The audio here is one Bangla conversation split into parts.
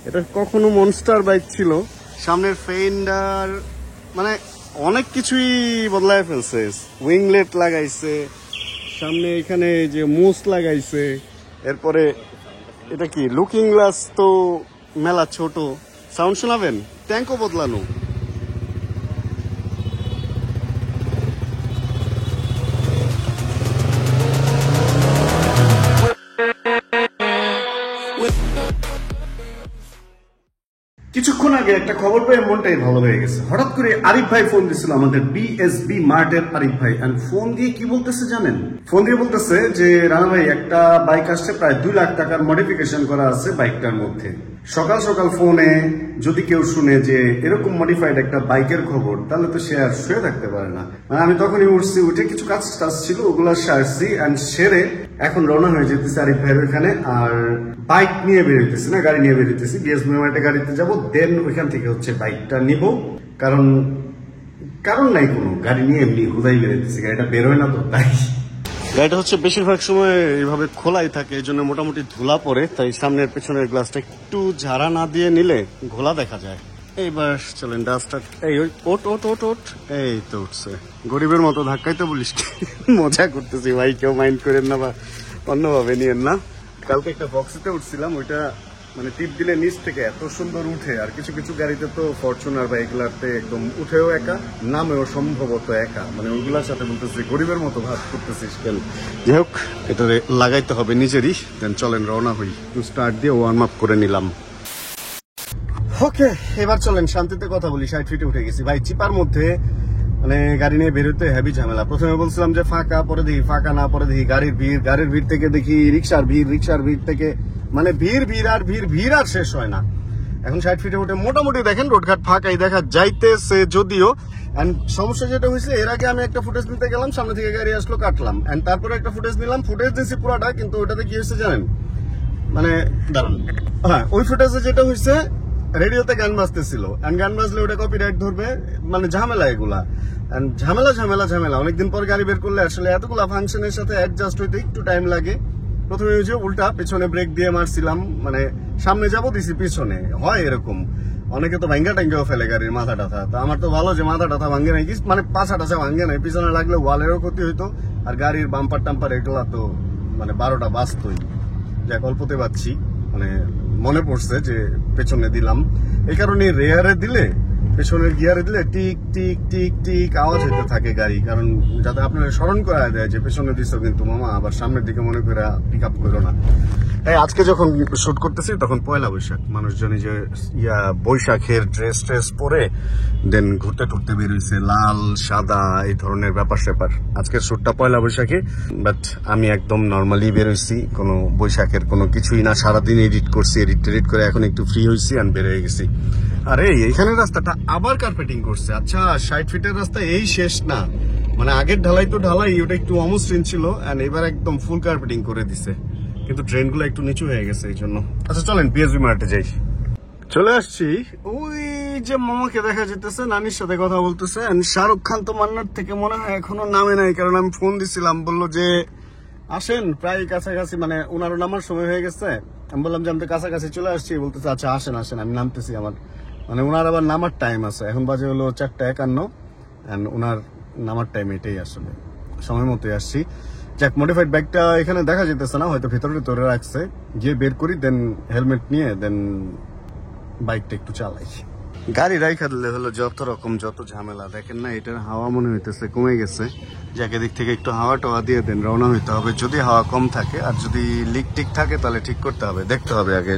এটা কখনো মনস্টার বাইক ছিল, সামনের ফেন্ডার মানে অনেক কিছুই বদলায় ফেলছে। উইংলেট লাগাইছে সামনে, এখানে যে মুস লাগাইছে, এরপরে এটা কি লুকিং গ্লাস তো মেলা ছোট, সাউন্ড শোনাবেন, ট্যাঙ্কও বদলানো। কিছুক্ষণ আগে একটা খবর পেয়ে মনটাই ভালো হয়ে গেছে। হঠাৎ করে আরিফ ভাই ফোন দিছিল, আমাদের বিএসবি মার্টের আরিফ ভাই। আর ফোন দিয়ে কি বলতেছে জানেন? ফোন দিয়ে বলতেছে যে রানা ভাই একটা বাইক আসছে, প্রায় 2 লাখ টাকার মডিফিকেশন করা আছে বাইকটার মধ্যে। সকাল সকাল ফোনে যদি কেউ শুনে যে এরকম মডিফাইড একটা বাইকের খবর, তাহলে তো সে আর শুয়ে থাকতে পারে না। মানে আমি তখনই উঠছি, উঠে কিছু কাজ টাজ ছিল ওগুলো সারছি অ্যান্ড সেরে এখন রওনা হয়ে যেতেছে আরিফ ভাইয়ের ওইখানে। আর বাইক নিয়ে বেরোতেছি না, গাড়ি নিয়ে বেরোতেছি, বিএসবি মার্টে গাড়িতে যাবো, দেন ওইখান থেকে হচ্ছে বাইকটা নিব। কারণ নাই কোনো, গাড়ি নিয়ে এমনি হুদাই বেরোতেছি, গাড়িটা বেরোয় না তো তাই। গাড়িটা হচ্ছে বেশিরভাগ সময় এইভাবে খোলাই থাকে, এই জন্য মোটামুটি ধুলা পড়ে, তাই সামনের পেছনের গ্লাসটা একটু ঝাড়া না দিয়ে নিলে ঘোলা দেখা যায়। এইবার চলেন ডাস্টার, এই ওট ওট ওট ওট, এই তো উঠছে। গরিবের মতো ধাক্কাইতে বলিস, মজা করতেছি ভাই, কেউ মাইন্ড করেন না বা অন্যভাবে নিয়েন না। কালকে একটা বক্সিতে উঠছিলাম, ওইটা মানে টিপ দিলে নিচ থেকে এত সুন্দর উঠে। আর কিছু কিছু গাড়িতে তো ফরচুনার বা এগুলাতে একদম উঠেও একা, নামেও সম্ভবত একা, মানে ওইগুলার সাথে বলতেছি গরিবের মতো ভাগ করতেছিস কেন। যাই হোক, এটা লাগাইতে হবে নিজেরই। দেন চলেন রওনা হই। একটু স্টার্ট দিয়ে ওয়ার্ম আপ করে নিলাম। ওকে, এবার চলেন শান্তিতে কথা বলি। 60 ফিটে উঠে গেছি ভাই। চিপার মধ্যে মানে গাড়ি নিয়ে বেরোতে হেভি ঝামেলা। প্রথমে বলছিলাম যে ফাঁকা, পরে দেখি ফাঁকা না, পরে দেখি গাড়ির ভিড় থেকে দেখি রিক্সার ভিড় থেকে মানে ভিড় আর শেষ হয় না। এখন 60 ফিটে উঠে মোটামুটি দেখেন রোডঘাট ফাঁকাই দেখা যাইতেছে যদিও। এন্ড সমস্যা যেটা হয়েছে, এর আগে আমি একটা ফুটেজ নিতে গেলাম, সামনে থেকে গাড়ি আসলো, কাটলাম। এন্ড তারপরে একটা ফুটেজ নিলাম, ফুটেজ দিয়েছি পুরাটা, কিন্তু ওটাতে কি হয়েছে জানেন? মানে দাঁড়ান, হ্যাঁ ওই ফুটেজে যেটা হয়েছে, রেডিওতে গান বাজতেছিল, এন্ড গান বাজলে ওটা কপিরাইট ধরবে, মানে ঝামেলা এগুলা। এন্ড ঝামেলা অনেকদিন পর গাড়ি বের করলে আসলে এতগুলা ফাংশনের সাথে অ্যাডজাস্ট হইতে একটু টাইম লাগে। প্রথমে ওই যে উল্টা পেছনে ব্রেক দিয়ে মারছিলাম, মানে সামনে যাবো দিছি পিছনে, হয় এরকম। অনেকে তো ভাঙ্গা টাঙ্গেও ফেলে গাড়ির মাথা টাথা, তো আমার তো ভালো যে মাথা টাথা ভাঙ্গে নাই, মানে পাছা টাছা ভাঙ্গে নাই। পিছনে লাগলে ওয়ালেরও ক্ষতি হইতো, আর গাড়ির বাম্পার টাম্পার এগুলা তো মানে 12টা বাজতই। যাক অল্পতে পাচ্ছি, মানে মনে পড়ছে যে পেছনে দিলাম, এই কারণে রেয়ারে দিলে, পেছনের গিয়ারে দিলে টিক টিক টিক টিক আওয়াজ হতে থাকে গাড়ি, কারণ যাতে আপনারা স্মরণ করা দেয় যে পেছনে দিচ্ছ কিন্তু মামা, আবার সামনের দিকে মনে করে পিক আপ করো না। এই আজকে যখন শুট করতেছি তখন পয়লা বৈশাখ, মানুষজন যে বৈশাখের ড্রেস পরে দেন ঘুরতে টুরতে বেরোইছে, লাল সাদা এই ধরনের ব্যাপার স্যাপার। আজকের শুটটা পয়লা বৈশাখে, বাট আমি একদম নর্মালি বেরোইছি, কোনো বৈশাখের কোনো কিছুই না। সারাদিন এডিট করছি, এডিট করে এখন একটু ফ্রি হয়েছি আর বেরোয় গেছি। আরে এইখানে রাস্তাটা আবার কার্পেটিং করছে। আচ্ছা 60 ফিটের রাস্তা এই শেষ না, মানে আগের ঢালাই তো ঢালাই, ওটা একটু অমসৃণ ছিল, এন্ড এবার একদম ফুল কার্পেটিং করে দিছে, কিন্তু ট্রেনগুলো একটু নিচু হয়ে গেছে এই জন্য। আচ্ছা চলেন বিএসবি মার্টে যাই। চলে আসছি, ওই যে মামাকে দেখা যেতেছে, নানির সাথে কথা বলতেছে। শাহরুখ খান তো মান্নার থেকে মনে হয় এখনো নামে নাই, কারণ আমি ফোন দিছিলাম, বললো যে আসেন প্রায় কাছাকাছি, মানে ওনারও নামার সময় হয়ে গেছে। আমি বললাম যে আমি তো কাছাকাছি চলে আসছি, বলতেছে আচ্ছা আসেন আমি নামতেছি। আমার মানে ওনার আবার নামার টাইম আছে, এখন বাজে হলো 4:51, এন্ড ওনার নামার টাইম এটাই, আসলে সময় মতোই আসছি। যাক, মডিফাইড বাইকটা এখানে দেখা যেতেছে না, হয়তো ভেতরে রাখছে, গিয়ে বের করি, দেন হেলমেট নিয়ে দেন বাইকটা একটু চালাই। গাড়ি রাইখা দিলে হলো যত ঝামেলা। দেখেন না, এটার হাওয়া মনে হইতেছে কমে গেছে, যাকে দিক থেকে একটু হাওয়া টাওয়া দিয়ে দেন রওনা হইতে হবে। যদি হাওয়া কম থাকে আর যদি লিক টিক থাকে তাহলে ঠিক করতে হবে, দেখতে হবে আগে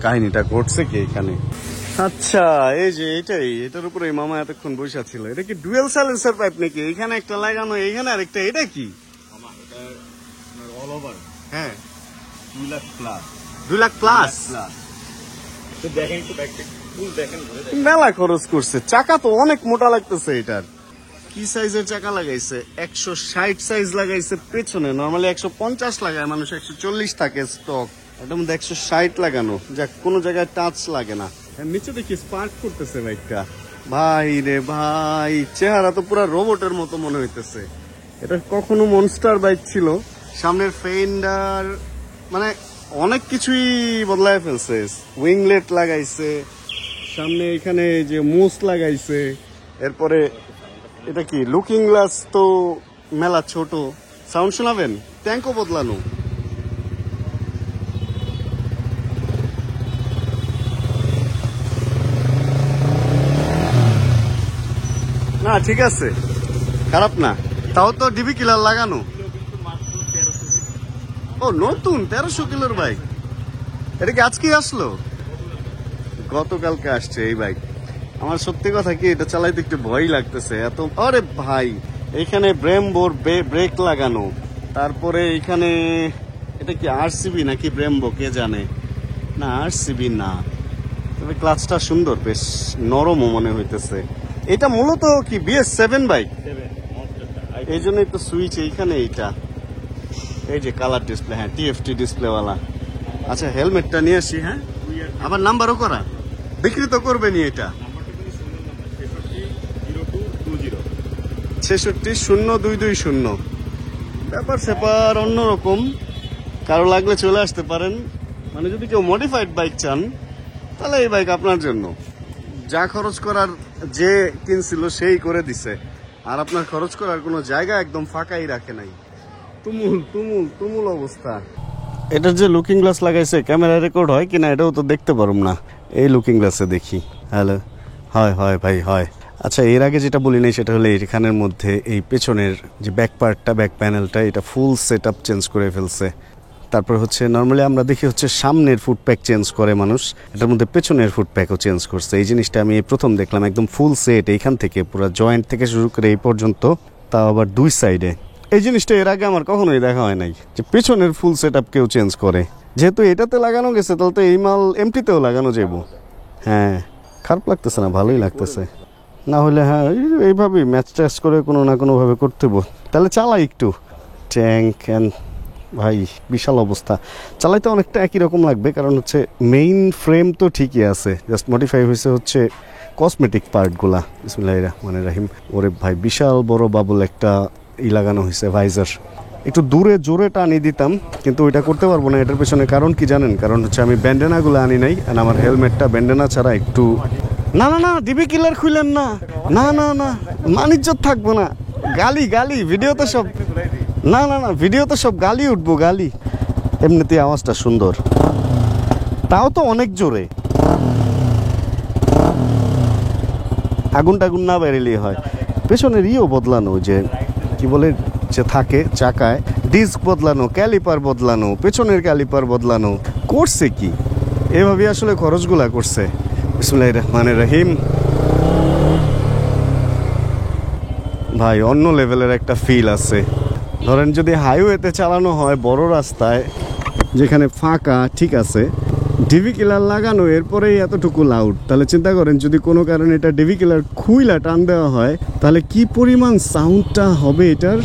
কাহিনীটা ঘটছে কি এখানে। আচ্ছা এই যে এটার উপরে মামা এতক্ষণ বসে ছিল। এটা কি ডুয়েল সাইলেন্সার পাইপ নাকি? এখানে একটা লাগানো, এখানে আরেকটা, এটা কি? হ্যাঁ 2 লাখ প্লাস। মেলা খরচ করছে। চাকা তো অনেক মোটা লাগতেছে এটার। কি সাইজের চাকা লাগাইছে? 160 সাইজ লাগাইছে পেছনে, নর্মালি 150 লাগায় মানুষ, 140 থাকে স্টক, এটার মধ্যে 160 লাগানো। যাক, কোনো জায়গায় টাচ লাগে না। নিচে দেখি স্পার্ক করতেছে বাইকটা। ভাই রে ভাই, চেহারা তো পুরো রোবটের মতো মনে হইতেছে। এটা কখনো মনস্টার বাইক ছিল, সামনের ফেন্ডার মানে অনেক কিছুই বদলায় ফেলছে। উইংলেট লাগাইছে, সামনে এখানে যে মোস লাগাইছে, এরপরে এটা কি লুকিং গ্লাস তো মেলা ছোট। সাউন্ড শোনাবেন? ট্যাঙ্কও বদলানো। না ঠিক আছে, খারাপ না। তাও তো ডিবি কিলার লাগানো। ও নতুন 1300 কিলোর বাইক। এটা কি আজকে আসলো? গতকালকে আসছে এই বাইক। আমার সত্যি কথা কি, এটা চালাইতে একটু ভয় লাগতেছে এত। আরে ভাই, এখানে ব্রেমবোর ব্রেক লাগানো, তারপরে এখানে এটা কি আরসিবি নাকি ব্রেমবো কে জানে। না আরসিবি না, তবে ক্লাচটা সুন্দর, বেশ নরমও মনে হইতেছে। এটা মূলত কি BS7 বাইক, এই জন্যই তো সুইচ এইখানে। এইটা এই যে কালার ডিসপ্লে, হ্যাঁ TFT ডিসপ্লেওয়ালা। আচ্ছা হেলমেটটা নিয়ে আসি। হ্যাঁ, আবার নাম্বারও করা, বিক্রি তো করবে নি এটা। 660220। ব্যাপার স্যাপার অন্যরকম, কারো লাগলে চলে আসতে পারেন। মানে যদি কেউ মডিফাইড বাইক চান তাহলে এই বাইক আপনার জন্য। যা খরচ করার যে কিনছিল সেই করে দিছে, আর আপনার খরচ করার কোনো জায়গা একদম ফাঁকাই রাখে নাই। তুমুল তুমুল তুমুল অবস্থা। এটার যে লুকিং গ্লাস লাগাইছে, ক্যামেরা রেকর্ড হয় কিনা এটাও তো দেখতে পারুম না। এই লুকিং গ্লাসে দেখি। হ্যালো, হয় হয় ভাই হয়। আচ্ছা, এর আগে যেটা বলি নাই সেটা হলো এখানের মধ্যে এই পেছনের যে ব্যাক পার্টটা, ব্যাক প্যানেলটা, এটা ফুল সেট আপ চেঞ্জ করে ফেলছে। তারপর হচ্ছে নর্মালি আমরা দেখি হচ্ছে সামনের ফুট প্যাক চেঞ্জ করে মানুষ, এটার মধ্যে পেছনের ফুট প্যাকও চেঞ্জ করছে। এই জিনিসটা আমি প্রথম দেখলাম, একদম ফুল সেট, এইখান থেকে পুরো জয়েন্ট থেকে শুরু করে এই পর্যন্ত, তাও আবার দুই সাইডে। এই জিনিসটা এর আগে আমার কখনোই দেখা হয় নাই, যে পেছনের ফুল সেট আপ কেউ চেঞ্জ করে। যেহেতু এটাতে লাগানো গেছে, তাহলে তো এই মাল এমটিতেও লাগানো যাব। হ্যাঁ, খারাপ লাগতেছে না, ভালোই লাগতেছে। না হলে হ্যাঁ এইভাবেই ম্যাচ ট্যাচ করে কোনো না কোনোভাবে করতে হবো। তাহলে চালাই একটু ট্যাঙ্ক অ্যান্ড ভাই বিশাল অবস্থা। চালাইতে অনেকটা একই রকম লাগবে, কারণ হচ্ছে মেইন ফ্রেম তো ঠিকই আছে, জাস্ট মডিফাই হয়েছে হচ্ছে কসমেটিক পার্টগুলা। বিসমিল্লাহির রহমানির রহিম। ওরে ভাই, বিশাল বড় বাবুল একটা লাগানো হয়েছে, ভাইজার। একটু দূরে জোরে টানি দিতাম, কিন্তু ওইটা করতে পারবো না। এটার পেছনে কারণ কি জানেন? কারণ হচ্ছে আমি ব্যান্ডেনাগুলো আনি নাই, আর আমার হেলমেটটা ব্যান্ডেনা ছাড়া একটু। না না না, ডিবি কিলার খুলেন না, না না না, মানিজ্জত থাকবো না। গালি গালি ভিডিওতে সব, না না না, ভিডিওতে সব গালি উঠবো, গালি। এমনিতে আওয়াজটা সুন্দর, তাও তো অনেক জোরে। আগুন টাগুন না বেরিলেই হয়। পেছনের বদলানো, যে কি বলে যে থাকে চাকায়, ডিস্ক বদলানো, ক্যালিপার বদলানো, পেছনের ক্যালিপার বদলানো, করছে কি এভাবে আসলে খরচগুলা করছে। বিসমিল্লাহির রহমানির রহিম। ভাই অন্য লেভেলের একটা ফিল আছে। ধরেন যদি হাইওয়েতে চালানো হয়, বড় রাস্তায় যেখানে ফাঁকা, ঠিক আছে, ডিভি কিলার লাগানো, এরপরেই এতটুকু লাউড, তাহলে চিন্তা করেন যদি কোনো কারণে এটা ডিভি কিলার খুইলা টান দেওয়া হয়, তাহলে কি পরিমাণ সাউন্ডটা হবে এটার।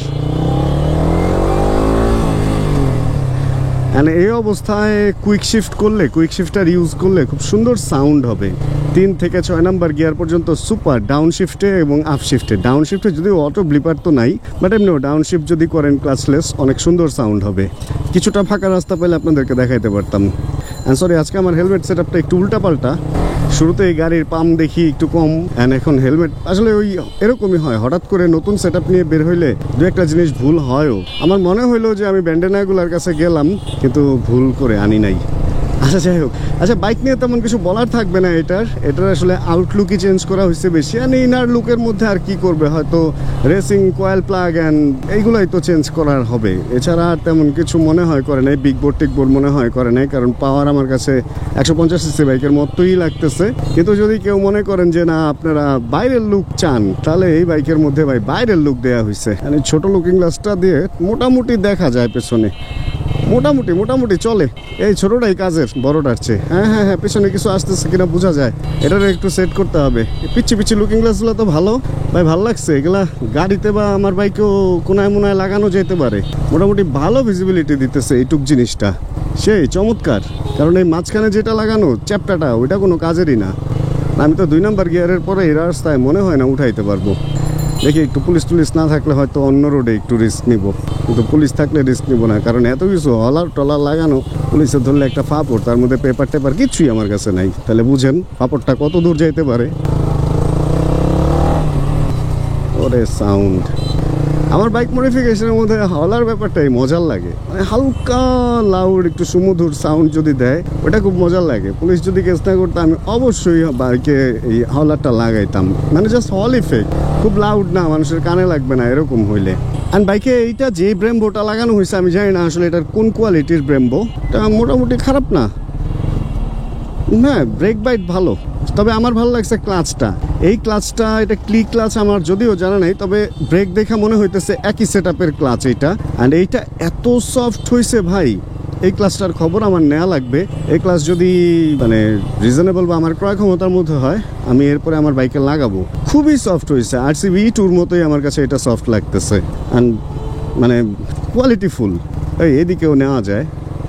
মানে এই অবস্থায় কুইক শিফট করলে, কুইক শিফটার ইউজ করলে খুব সুন্দর সাউন্ড হবে। 3 থেকে 6 নাম্বার গিয়ার পর্যন্ত সুপার, ডাউন শিফটে এবং আপ শিফটে। ডাউন শিফটে যদিও অটো ব্লিপার তো নাই, বাট এমনিও ডাউন শিফট যদি করেন ক্লাচলেস, অনেক সুন্দর সাউন্ড হবে। কিছুটা ফাঁকা রাস্তা পেলে আপনাদেরকে দেখাইতে পারতাম। সরি, আজকে আমার হেলমেট সেট আপটা একটু উল্টাপাল্টা। শুরুতে এই গাড়ির পাম্প দেখি একটু কম, অ্যান্ড এখন হেলমেট আসলে ওই এরকমই হয়। হঠাৎ করে নতুন সেট আপ নিয়ে বের হইলে দু একটা জিনিস ভুল হয়ও। আমার মনে হইলো যে আমি ব্যান্ডেনাগুলার কাছে গেলাম, কিন্তু ভুল করে আনি নাই। আচ্ছা যাই হোক, আচ্ছা বাইক নিয়ে তেমন কিছু বলার থাকবে না। এটার আসলে আউটলুকই চেঞ্জ করা হয়েছে বেশি, আর ইনার লুকের মধ্যে আর কি করবে, হয়তো রেসিং কয়েল প্লাগ অ্যান্ড এইগুলাই তো চেঞ্জ করার হবে। এছাড়া আর তেমন কিছু মনে হয় করে নাই। বিগ বোর্ড টিক বোর্ড মনে হয় করে নাই, কারণ পাওয়ার আমার কাছে 150 সিসি বাইকের মতোই লাগতেছে। কিন্তু যদি কেউ মনে করেন যে না আপনারা বাইরের লুক চান, তাহলে এই বাইকের মধ্যে ভাই বাইরের লুক দেওয়া হয়েছে। মানে ছোট লুকিং গ্লাসটা দিয়ে মোটামুটি দেখা যায় পেছনে, মোটামুটি চলে। এই ছোটটাই কাজের বড়টার চেয়ে। হ্যাঁ হ্যাঁ হ্যাঁ, পেছনে কিছু আসতেছে কিনা বোঝা যায়, এটার একটু সেট করতে হবে। পিচ্ছি লুকিং গ্লাসগুলো তো ভালো ভাই, ভালো লাগছে এগুলা। গাড়িতে বা আমার বাইকেও কোনায় মোনায় লাগানো যেতে পারে। মোটামুটি ভালো ভিজিবিলিটি দিতেছে এইটুক জিনিসটা, সেই চমৎকার। কারণ এই মাঝখানে যেটা লাগানো চ্যাপটাটা, ওইটা কোনো কাজেরই না। আমি তো 2 নাম্বার গিয়ারের পরে এই রাস্তায় মনে হয় না উঠাইতে পারবো। দেখি একটু পুলিশ টুলিশ না থাকলে হয়তো অন্য রোডে একটু রিস্ক নিব, কিন্তু পুলিশ থাকলে রিস্ক নিব না, কারণ এত কিছু হলার টলার লাগানো, পুলিশে ধরলে একটা ফাপড়, তার মধ্যে পেপার টেপার কিচ্ছুই আমার কাছে নাই, তাহলে বুঝেন ফাপড়টা কত দূর যাইতে পারে। ওরে সাউন্ড, আমার বাইক মডিফিকেশনের মধ্যে হলার ব্যাপারটাই মজার লাগে, মানে হালকা লাউড একটু সুমধুর সাউন্ড যদি দেয় ওটা খুব মজার লাগে। পুলিশ যদি কেস না করতো আমি অবশ্যই বাইকে এই হলারটা লাগাইতাম, মানে জাস্ট হল ইফেক্ট, খুব লাউড না, মানুষের কানে লাগবে না এরকম হইলে। আর বাইকে এইটা যে ব্রেম্বোটা লাগানো হয়েছে আমি জানি না আসলে এটার কোন কোয়ালিটির ব্রেম্বো, এটা মোটামুটি খারাপ না, হ্যাঁ ব্রেক বাইট ভালো, তবে আমার ভালো লাগছে ক্লাচটা, এই ক্লাচটা এটা ক্লি ক্লাচ আমার যদিও জানা নাই, তবে ব্রেক দেখা মনে হইতেছে একই সেটআপের ক্লাচ এইটা। অ্যান্ড এইটা এত সফট হয়েছে ভাই, এই ক্লাচটার খবর আমার নেওয়া লাগবে। এই ক্লাচ যদি মানে রিজনেবল বা আমার ক্রয় ক্ষমতার মধ্যে হয় আমি এরপরে আমার বাইকে লাগাবো। খুবই সফট হয়েছে, RCB টুর মতোই আমার কাছে এটা সফট লাগতেছে, অ্যান্ড মানে কোয়ালিটিফুল। এদিকেও নেওয়া যায়,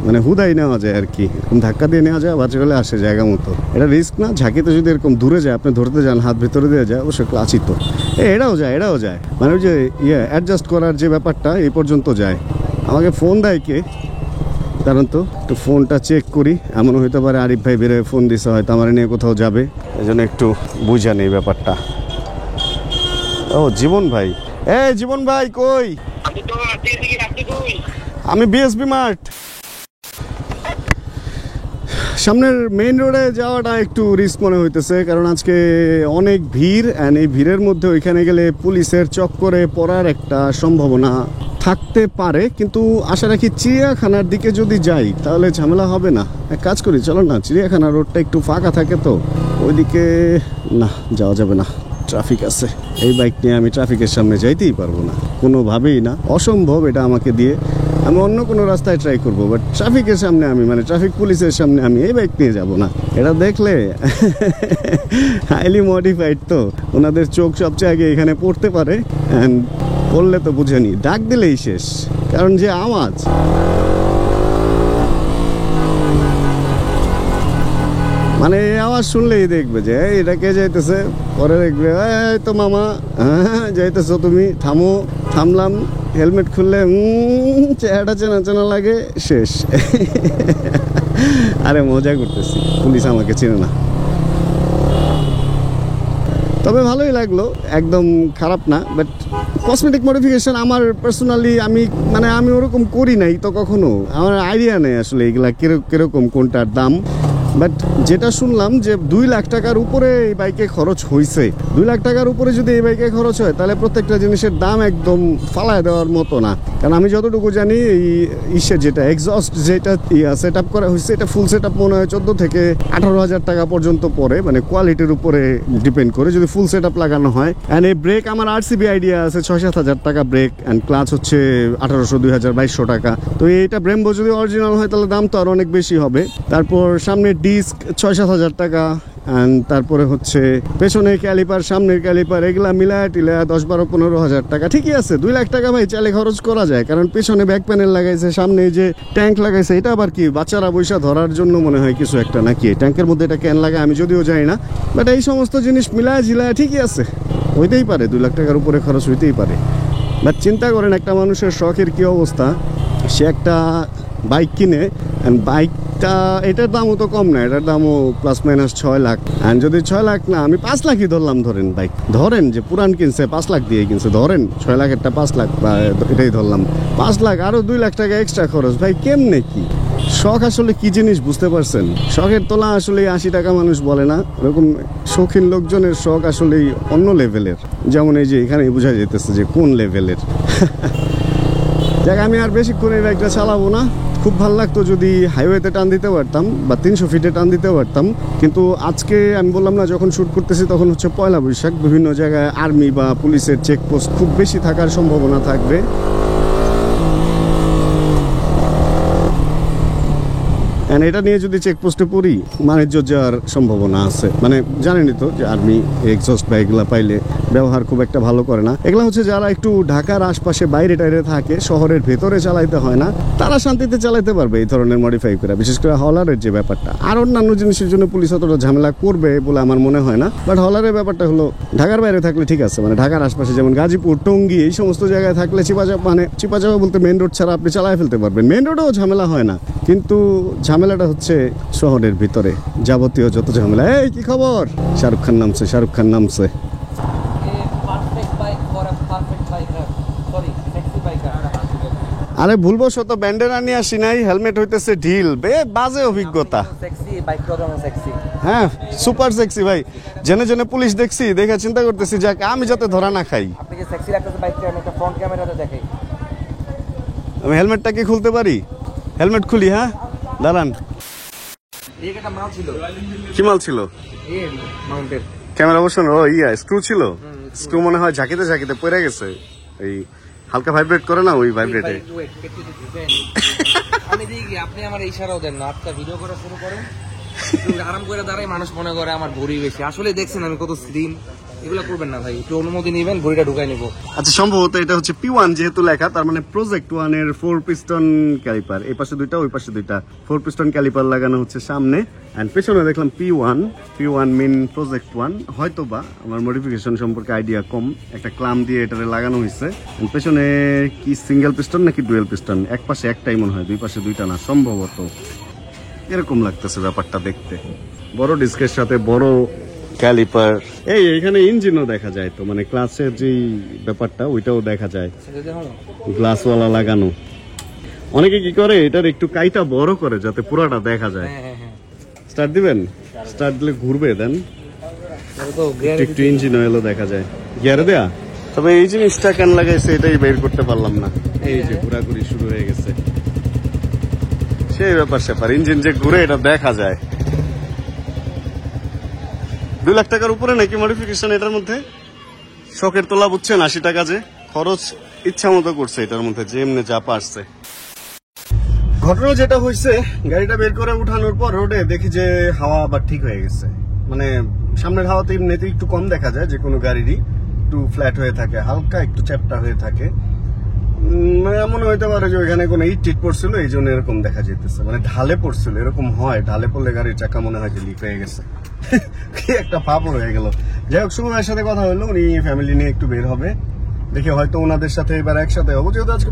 মানে হুদাই নেওয়া যায় আর কি, এরকম ধাক্কা দিয়ে নেওয়া যায়, বাচ্চা চলে আসে জায়গা মতো, এটা রিস্ক না। ঝাঁকিতে যদি এরকম দূরে যায় আপনি ধরতে যান, হাত ভিতরে দিয়ে যায়, অবশ্যই ক্লাচই তো এটাও যায়, মানে ওই যে অ্যাডজাস্ট করার যে ব্যাপারটা এই পর্যন্ত যায়। আমাকে ফোন দেয় কে, কারণ তো একটু ফোনটা চেক করি, এমন হইতে পারে আরিফ ভাই বেরোয় ফোন দিছে, হয়তো আমার নিয়ে কোথাও যাবে, এই জন্য একটু বুঝা নেই ব্যাপারটা। ও জীবন ভাই, জীবন ভাই কই? আমি BSB মার্ট, সামনের মেইন রোডে যাওয়াটা একটু রিস্ক মনে হইতেছে, কারণ আজকে অনেক ভিড়, অ্যান্ড এই ভিড়ের মধ্যে ওইখানে গেলে পুলিশের চক্করে পড়ার একটা সম্ভাবনা থাকতে পারে, কিন্তু আশা রাখি চিড়িয়াখানার দিকে যদি যাই তাহলে ঝামেলা হবে না। এক কাজ করি, চলো না, চিড়িয়াখানা রোডটা একটু ফাঁকা থাকে তো, ওইদিকে না যাওয়া যাবে না, ট্রাফিক আছে। এই বাইক নিয়ে আমি ট্রাফিকের সামনে যাইতেই পারবো না, কোনোভাবেই না, অসম্ভব এটা আমাকে দিয়ে। আমি অন্য কোনো রাস্তায় ট্রাই করবো, বাট ট্রাফিকের সামনে আমি, মানে ট্রাফিক পুলিশের সামনে আমি এই বাইক নিয়ে যাব না। এটা দেখলে হাইলি মডিফাইড, তো ওনাদের চোখ সবচেয়ে আগে এখানে পড়তে পারে, অ্যান্ড পড়লে তো বুঝেনি, ডাক দিলেই শেষ, কারণ যে আওয়াজ, মানে এই আওয়াজ শুনলেই দেখবে যে এটা কে যাইতেছে, পরে দেখবে এই তো মামা, হ্যাঁ যাইতেছো তুমি, থামো, থামলাম, হেলমেট খুললে চেহারাটা চেনা চেনা লাগে, শেষ। আরে মজা করতেছি, পুলিশ আমাকে চেনে না। তবে ভালোই লাগলো, একদম খারাপ না, বাট কসমেটিক মডিফিকেশন আমার পার্সোনালি আমি ওরকম করি নাই তো কখনো, আমার আইডিয়া নেই আসলে এগুলা কিরকম কোনটার দাম। বাট যেটা শুনলাম যে 2 লাখ টাকার উপরে এই বাইকে খরচ হয়েছে। 2 লাখ টাকার উপরে যদি এই বাইকে খরচ হয় তাহলে প্রত্যেকটা জিনিসের দাম একদম ফালায় দেওয়ার মতো না, কারণ আমি যতটুকু জানি এই যেটা এক্সস্ট যেটা সেট আপ করা হয়েছে, এটা ফুল সেট আপ মনে হয় 14 থেকে 18,000 টাকা পর্যন্ত পড়ে, মানে কোয়ালিটির উপরে ডিপেন্ড করে যদি ফুল সেট আপ লাগানো হয়। অ্যান্ড এই ব্রেক আমার RCB আইডিয়া আছে 6-7 হাজার টাকা ব্রেক, অ্যান্ড ক্লাচ হচ্ছে 1800, 2000, 2200 টাকা। তো এইটা ব্রেম্বো যদি অরিজিনাল হয় তাহলে দাম তো আরো অনেক বেশি হবে। তারপর সামনে ডিস্ক 6-7 হাজার টাকা, অ্যান্ড তারপরে হচ্ছে পেছনে ক্যালিপার, সামনের ক্যালিপার, এগুলা মিলায় টিলায় 10-12-15 হাজার টাকা। ঠিকই আছে, 2 লাখ টাকা ভাই চাইলে খরচ করা যায়, কারণ পেছনে ব্যাক প্যানেল লাগাইছে, সামনে যে ট্যাঙ্ক লাগাইছে, এটা আবার কি বাচ্চারা বৈশা ধরার জন্য মনে হয় কিছু একটা, নাকি ট্যাঙ্কের মধ্যে এটা ক্যান লাগায় আমি যদিও জানি না, বাট এই সমস্ত জিনিস মিলায় ঝিলায় ঠিকই আছে, হইতেই পারে 2 লাখ টাকার উপরে খরচ হইতেই পারে। বাট চিন্তা করেন একটা মানুষের শখের কি অবস্থা, সে একটা বাইক কিনে, বাইকটা এটার দামও তো কম না, এটার দামও +- 6 লাখ। অ্যান্ড যদি 6 লাখ না, আমি 5 লাখই ধরলাম, ধরেন বাইক ধরেন যে পুরান কিনছে 5 লাখ দিয়ে কিনছে, ধরেন 6 লাখেরটা 5 লাখ, বা এটাই ধরলাম 5 লাখ, আরো 2 লাখ টাকা এক্সট্রা খরচ। ভাই কেমনে কি শখ আসলে কি জিনিস বুঝতে পারছেন? শখের তোলা আসলে 80 টাকা মানুষ বলে না, এরকম শৌখিন লোকজনের শখ আসলে অন্য লেভেলের, যেমন এই যে এখানে বোঝা যেতেছে যে কোন লেভেলের। যাক, আমি আর বেশিক্ষণ এই বাইকটা চালাবো না। খুব ভালো লাগতো যদি হাইওয়েতে টান দিতে পারতাম বা 300 ফিটে টান দিতে পারতাম, কিন্তু আজকে আমি বললাম না যখন শ্যুট করতেছি তখন হচ্ছে পয়লা বৈশাখ, বিভিন্ন জায়গায় আর্মি বা পুলিশের চেকপোস্ট খুব বেশি থাকার সম্ভাবনা থাকবে। এন্ড এটা নিয়ে যদি চেকপোস্টে পড়ি বাণিজ্য যাওয়ার সম্ভাবনা আছে। মানে জানেনই তো যে আর্মি এক্সস্ট বা এগুলা পাইলে ব্যবহার খুব একটা ভালো করে না। এগুলা হচ্ছে যারা একটু ঢাকার আশপাশে বাইরে টাইরে থাকে, শহরের ভেতরে চালাইতে হয় না, তারা শান্তিতে চালাইতে পারবে এই ধরনের মডিফাই করে, বিশেষ করে হলারের যে ব্যাপারটা। আর অন্যান্য জিনিসের জন্য পুলিশ অতটা ঝামেলা করবে বলে আমার মনে হয় না। বাট হলারের ব্যাপারটা হলো ঢাকার বাইরে থাকলে ঠিক আছে, মানে ঢাকার আশপাশে যেমন গাজীপুর, টঙ্গী এই সমস্ত জায়গায় থাকলে চিপাচাপা বলতে মেন রোড ছাড়া আপনি চালায় ফেলতে পারবেন। মেন রোডেও ঝামেলা হয় না, কিন্তু ঝামেলাটা হচ্ছে শহরের ভিতরে যাবতীয় যত ঝামেলা। এই কি খবর? শাহরুখ খান নামছে। আরে ভুলবশত ব্যান্ডেরা নিয়ে আসি নাই, হেলমেট হইতেছে ঢিল, বাজে অভিজ্ঞতা। হ্যাঁ সুপার সেক্সি ভাই, জেনে জেনে পুলিশ দেখছি, দেখে চিন্তা করতেছি যাক আমি যাতে ধরা না খাই। আমি হেলমেটটা কি খুলতে পারি? হেলমেট খুলি, হ্যাঁ দাঁড়ান। কি মাল ছিল? ক্যামেরা বসানো স্ক্রু ছিল। স্ক্রু মনে হয় ঝাঁকিতে ঝাঁকিতে পড়ে গেছে, এই হালকা ভাইব্রেট করে না, ওই ভাইব্রেটে। আমি দেখি আপনি আমার ইশারাও দেন না, আপনি ভিডিও করা শুরু করেন, আরাম করে দাঁড়াই, মানুষ মনে করে আমার ঘড়ি বেশি। আসলে দেখছেন আমি কত স্লিম, এগুলো করবেন না ভাই, একটু অনুমতি নেবেন, ঘড়িটা ঢুকাই নিব। আচ্ছা সম্ভবত এটা হচ্ছে P1 যেহেতু লেখা, তার মানে প্রজেক্ট 1 এর 4 পিস্টন ক্যালিপার, এই পাশে দুইটা ওই পাশে দুইটা 4 পিস্টন ক্যালিপার লাগানো হচ্ছে সামনে, এন্ড পেছনে দেখলাম P1 মিন প্রজেক্ট 1। হয়তোবা আমার মডিফিকেশন সম্পর্কে আইডিয়া কম, একটা ক্লাম দিয়ে এটারে লাগানো হয়েছে। পেছনে কি সিঙ্গেল পিস্টন নাকি ডুয়েল পিস্টন, এক পাশে একটাই মনে হয়, দুই পাশে দুইটা না, সম্ভবত এরকম লাগতেছে ব্যাপারটা দেখতে। বড় ডিস্কের সাথে বড় ক্যালিপার। এইখানে ইঞ্জিনও দেখা যায়, তো মানে ক্লাসের যেই ব্যাপারটা ওইটাও দেখা যায়, গ্লাসওয়ালা লাগানো। অনেকে কি করে এটার একটু কাইটা বড় করে যাতে পুরাটা দেখা যায়। স্টার্ট দিবেন? স্টার্ট দিলে ঘুরবে, দেন একটু ইঞ্জিন অয়েলও দেখা যায়। গিয়ারে দেয়া? তবে এই জিনিসটা কেন লাগাইছে এটাই বের করতে পারলাম না। এই যে ঘোরাঘুরি শুরু হয়ে গেছে, সেই ব্যাপার স্যাপার, ইঞ্জিন যে ঘুরে এটা দেখা যায়। 2 লাখ টাকার উপরে নাকি মডিফিকেশন এটার মধ্যে। শখের তোলা বুঝছেন, 80 টাকা যে খরচ ইচ্ছা মতো করছে এটার মধ্যে, যে এমনি যা পারছে। ঘটনা যেটা হয়েছে, গাড়িটা বের করে উঠানোর পর রোডে দেখি যে হাওয়া আবার ঠিক হয়ে গেছে। মানে সামনের হাওয়াতে এমনিতে একটু কম দেখা যায়, যে কোনো গাড়িরই একটু ফ্ল্যাট হয়ে থাকে, হালকা একটু চ্যাপ্টা হয়ে থাকে। এমন হইতে পারে যে ওইখানে কোনো ইট পড়ছিল, এই জন্য এরকম দেখা যেতেছে। মানে ঢালে পড়ছিল, এরকম হয়, ঢালে পড়লে গাড়ির চাকা মনে হয় যে লিক হয়ে গেছে, কি একটা পাপড় হয়ে গেল। যাই হোক, সুমনের সাথে কথা হলো, উনি ফ্যামিলি নিয়ে একটু বের হবে, দেখে হয়তো ওনাদের সাথে এবার একসাথে হবো, যেহেতু আজকে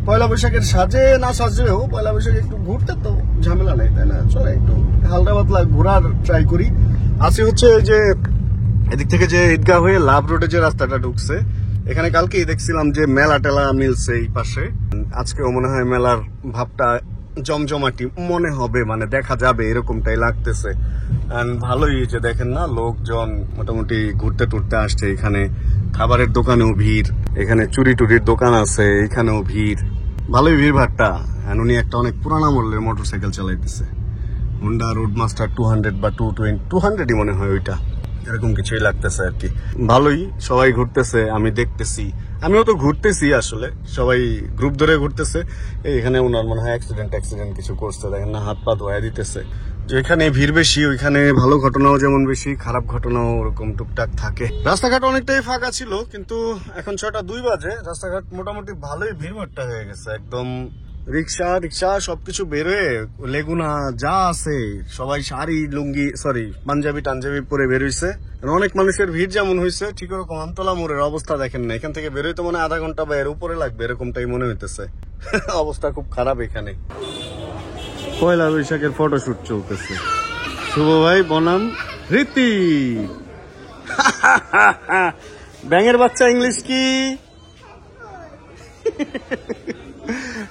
পয়লা বৈশাখের সাজে না সাজেও পয়লা বৈশাখে একটু ঘুরতে তো ঝামেলা নেই, তাই না? চলো একটু হালকা পাতলা ঘোরার ট্রাই করি। আজকে হচ্ছে যে এদিক থেকে যে ঈদগাহ হয়ে লাভ রোডে যে রাস্তাটা ঢুকছে, এখানে কালকেই দেখছিলাম যে মেলা টেলা মিলছে এই পাশে। আজকেও মনে হয় মেলার ভাবটা জমজমাটি মনে হবে, মানে দেখা যাবে এরকমটাই লাগতেছে। ভালোই হয়েছে, দেখেন না, লোকজন মোটামুটি ঘুরতে টুরতে আসছে। এখানে খাবারের দোকানেও ভিড়, এখানে চুরি টুরির দোকান আছে, এখানেও ভিড়, ভালোই ভিড় ভাড়টা। উনি একটা অনেক পুরানা মডেলের মোটরসাইকেল চালাইতেছে, হোন্ডা রোডমাস্টার 200 বা 220 মনে হয় ওইটা, এরকম কিছুই লাগতেছে আর কি। ভালোই, সবাই ঘুরতেছে, আমি দেখতেছি, আমিও তো ঘুরতেছি। আসলে সবাই গ্রুপ ধরে ঘুরতেছে। এখানে ওনার মনে হয় অ্যাক্সিডেন্ট কিছু করছে, দেখেন না, হাত পা ধোয়া দিতেছে। যেখানে ভিড় বেশি ওইখানে ভালো ঘটনাও যেমন বেশি, খারাপ ঘটনাও ওরকম টুকটাক থাকে। রাস্তাঘাট অনেকটাই ফাঁকা ছিল, কিন্তু এখন 6:02 বাজে, রাস্তাঘাট মোটামুটি ভালোই ভিড়ভাট্টা হয়ে গেছে একদম। রিক্সা সবকিছু বেরোয়, লেগুনা যা আছে সবাই শাড়ি লুঙ্গি পাঞ্জাবি টাঞ্জাবি পরে বেরোইছে। অনেক মানুষের ভিড় যেমন হয়েছে, ঠিক ওরকম আমতলা মোড়ের অবস্থা দেখেন না, এখান থেকে বেরোইতে মনে হয় আধা ঘন্টা বা এর উপরে লাগবে, এরকমটাই মনে হইতেছে। অবস্থা খুব খারাপ এখানে। পয়লা বৈশাখের ফটোশুট চলতেছে, শুভ ভাই বনাম রীতি। ব্যাঙের বাচ্চা ইংলিশ কি?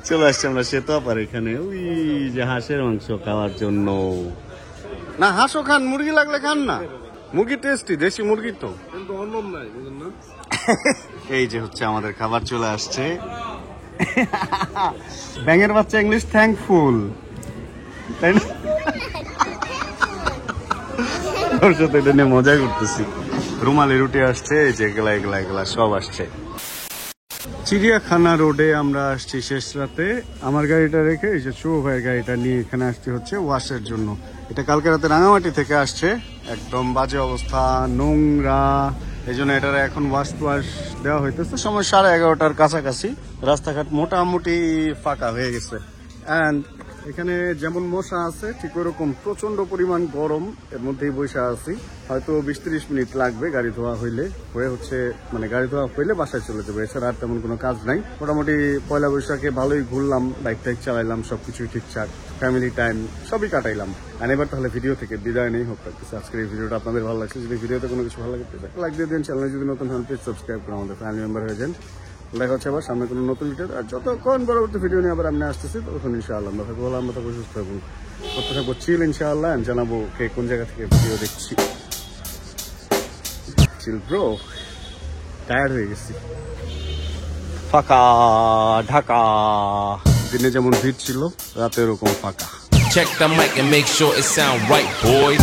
চলে আসছে আমরা শ্বেতাপার এখানে, ওই যে হাঁসের মাংস খাওয়ার জন্য। না হাঁসও খান, মুরগি লাগলে খান না, মুরগি টেস্টি, দেশি মুরগি তো। এই যে হচ্ছে আমাদের খাবার চলে আসছে। ব্যাঙের বাচ্চা ইংলিশ থ্যাঙ্কফুল, তাই না? ওর সাথে এটা নিয়ে মজা করতেছি। রুমালি রুটি আসছে, এই যে এগুলা সব আসছে। চিড়িয়াখানা রোডে আমরা আসছি শেষ রাতে। আমার গাড়িটা রেখে এই যে শুভ ভাইয়ের গাড়িটা নিয়ে এখানে আসতে হচ্ছে ওয়াশের জন্য। এটা কালকে রাতে রাঙামাটি থেকে আসছে, একদম বাজে অবস্থা, নোংরা। এই জন্য এটার এখন ওয়াশ টুয়াশ দেওয়া হইতেছে। সময় 11:30টার কাছাকাছি। রাস্তাঘাট মোটামুটি ফাঁকা হয়ে গেছে। অ্যান্ড এখানে যেমন মশা আছে ঠিক ওরকম প্রচন্ড পরিমাণ গরম। এর মধ্যেই বসে আছি, হয়তো 20-30 মিনিট লাগবে গাড়ি ধোয়া হইলে মানে গাড়ি ধোয়া হইলে বাসায় চলে যাবে। এছাড়া আর তেমন কোনো কাজ নাই। মোটামুটি পয়লা বৈশাখে ভালোই ঘুরলাম, বাইক টাইক চালাইলাম, সবকিছুই ঠিকঠাক, ফ্যামিলি টাইম সবই কাটাইলাম। আর এবার তাহলে ভিডিও থেকে বিদায় নেই। হোক রাখতেছি আজকের এই ভিডিওটা আপনাদের ভালো লাগছে। যদি ভিডিওতে কোনো কিছু ভালো লাগে লাইক দিয়ে দিন, চ্যানেলে যদি নতুন হন প্লিজ সাবস্ক্রাইব করে আমাদের ফ্যামিলি মেম্বার হয়ে যান। দেখা হচ্ছে আবার সামনে কোনো নতুন ভিডিও। আর যতক্ষণ পরবর্তী ভিডিও নিয়ে আবার আমি আসতেছি, তখন ইনশাআল্লাহ আমরা থাকবো ভালো, আমরা থাকবো সুস্থ থাকবো, করতে থাকবো চিল ইনশাআল্লাহ। জানাবো কে কোন জায়গা থেকে ভিডিও দেখছি। চিল ব্রো, টায়ার্ড হয়ে গেছি। ফাঁকা ঢাকা, দিনে যেমন ভিড় ছিল রাতে এরকম ফাঁকা। Check the mic and make sure it sound right, boys.